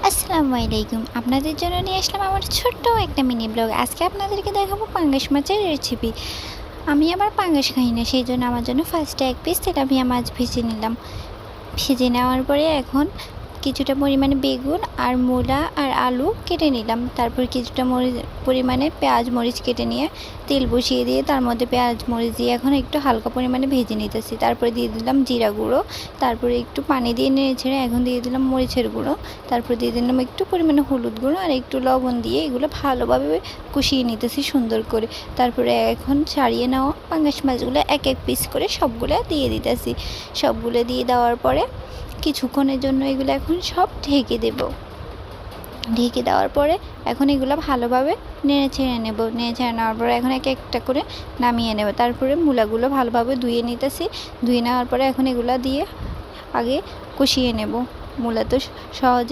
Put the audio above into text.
আসসালামু আলাইকুম। আপনাদের জন্য নিয়ে আসলাম আমার ছোট্ট একটা মিনি ব্লগ। আজকে আপনাদেরকে দেখাবো পাঙ্গাস মাছের রেসিপি। আমি আবার পাঙ্গাস খাই না, সেই জন্য আমার জন্য ফার্স্টে 1 পিস তেলাপিয়া মাছ ভেজে নিলাম। ভেজে নেওয়ার পরে এখন কিছুটা পরিমাণে বেগুন আর মূলা আর আলু কেটে নিলাম। তারপর কিছুটা পরিমাণে পেঁয়াজ মরিচ কেটে নিয়ে তেল বসিয়ে দিয়ে তার মধ্যে পেঁয়াজ মরিচ দিয়ে এখন একটু হালকা পরিমাণে ভেজে নিতেছি। তারপরে দিয়ে দিলাম জিরা গুঁড়ো, তারপরে একটু পানি দিয়ে নেড়েছেড়ে এখন দিয়ে দিলাম মরিচের গুঁড়ো, তারপর দিয়ে দিলাম একটু পরিমাণে হলুদ গুঁড়ো আর একটু লবণ দিয়ে এগুলো ভালোভাবে কষিয়ে নিতেছি সুন্দর করে। তারপরে এখন ছাড়িয়ে নেওয়া পাঙ্গাস মাছগুলো এক এক পিস করে সবগুলো দিয়ে দিতেছি। সবগুলো দিয়ে দেওয়ার পরে কিছুক্ষণের জন্য এগুলো এখন সব ঢেকে দেব। ঢেকে দেওয়ার পরে এখন এগুলো ভালোভাবে নেড়ে ছেড়ে নেব। নেড়ে ছেড়ে নেওয়ার পরে এখন এক একটা করে নামিয়ে নেব। তারপরে মূলাগুলো ভালোভাবে ধুয়ে নিতেছি। ধুয়ে নেওয়ার পরে এখন এগুলো দিয়ে আগে কষিয়ে নেব। মূলা তো সহজে